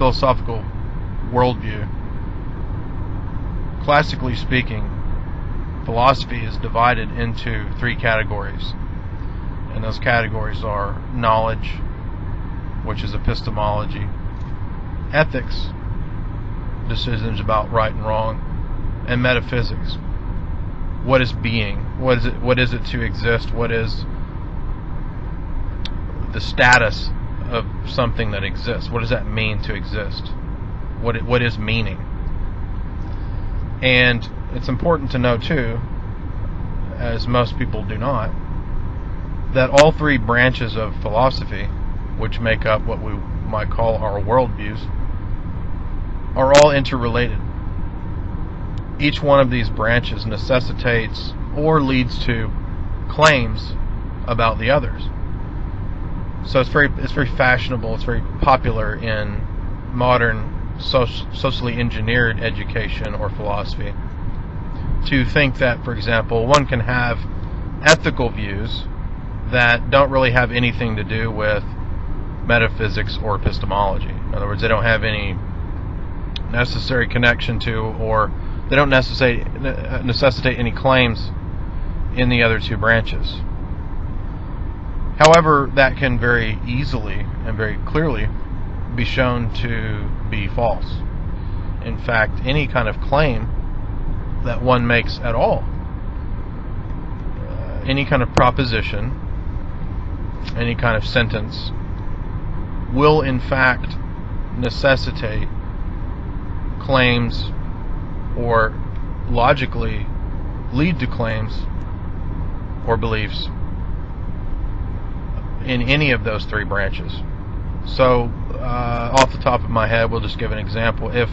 philosophical worldview, classically speaking, philosophy is divided into three categories. And those categories are knowledge, which is epistemology, ethics, decisions about right and wrong, and metaphysics. What is being? What is it to exist? What is the status of something that exists? What does that mean to exist? What is meaning? And it's important to know too, as most people do not, that all three branches of philosophy, which make up what we might call our worldviews, are all interrelated. Each one of these branches necessitates or leads to claims about the others. So it's very fashionable, it's very popular in modern socially engineered education or philosophy to think that, for example, one can have ethical views that don't really have anything to do with metaphysics or epistemology. In other words, they don't have any necessary connection to, or they don't necessitate any claims in the other two branches. However, that can very easily and very clearly be shown to be false. In fact, any kind of claim that one makes at all, any kind of proposition, any kind of sentence, will in fact necessitate claims or logically lead to claims or beliefs in any of those three branches. So, off the top of my head, we'll just give an example. If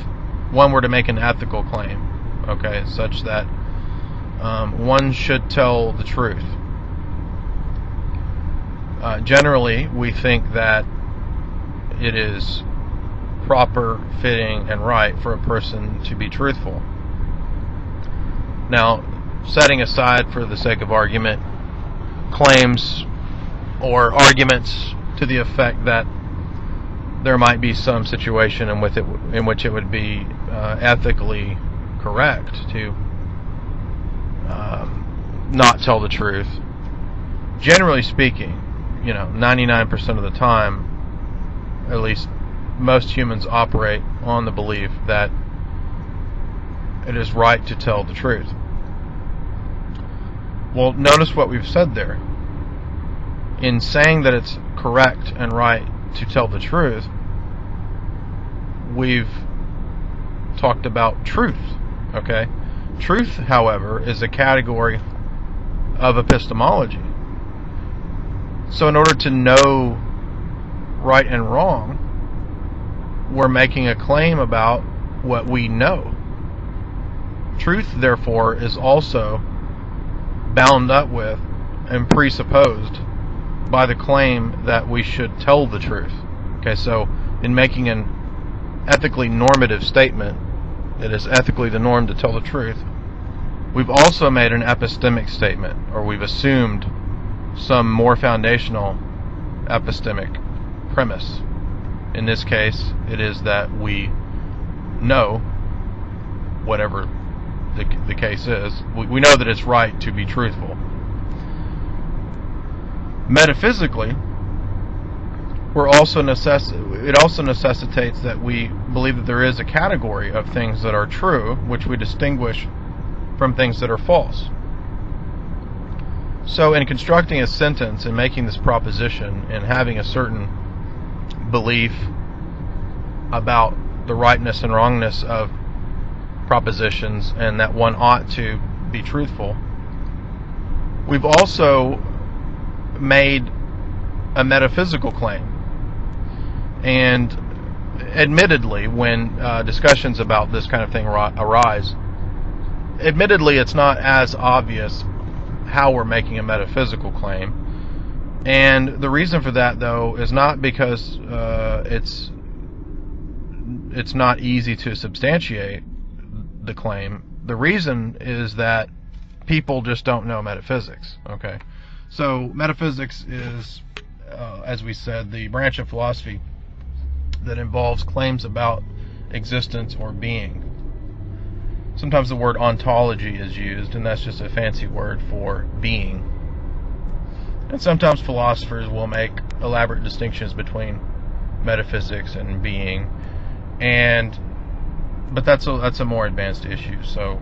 one were to make an ethical claim, okay, such that one should tell the truth. Generally, we think that it is proper, fitting, and right for a person to be truthful. Now, setting aside, for the sake of argument, claims or arguments to the effect that there might be some situation in which it would be ethically correct to not tell the truth. Generally speaking, 99% of the time, at least most humans operate on the belief that it is right to tell the truth. Well, notice what we've said there. In saying that it's correct and right to tell the truth, we've talked about truth, okay? Truth, however, is a category of epistemology. So in order to know right and wrong, we're making a claim about what we know. Truth, therefore, is also bound up with and presupposed by the claim that we should tell the truth. Okay, so in making an ethically normative statement, it is ethically the norm to tell the truth, we've also made an epistemic statement, or we've assumed some more foundational epistemic premise. In this case, it is that we know, whatever the case is, we know that it's right to be truthful. Metaphysically, it also necessitates that we believe that there is a category of things that are true, which we distinguish from things that are false. So in constructing a sentence and making this proposition and having a certain belief about the rightness and wrongness of propositions and that one ought to be truthful, we've also made a metaphysical claim. And admittedly, when discussions about this kind of thing arise, admittedly it's not as obvious how we're making a metaphysical claim. And the reason for that, though, is not because it's not easy to substantiate the claim. The reason is that people just don't know metaphysics. Okay, so metaphysics is, as we said, the branch of philosophy that involves claims about existence or being. Sometimes the word ontology is used, and that's just a fancy word for being. And sometimes philosophers will make elaborate distinctions between metaphysics and being, but that's a more advanced issue, so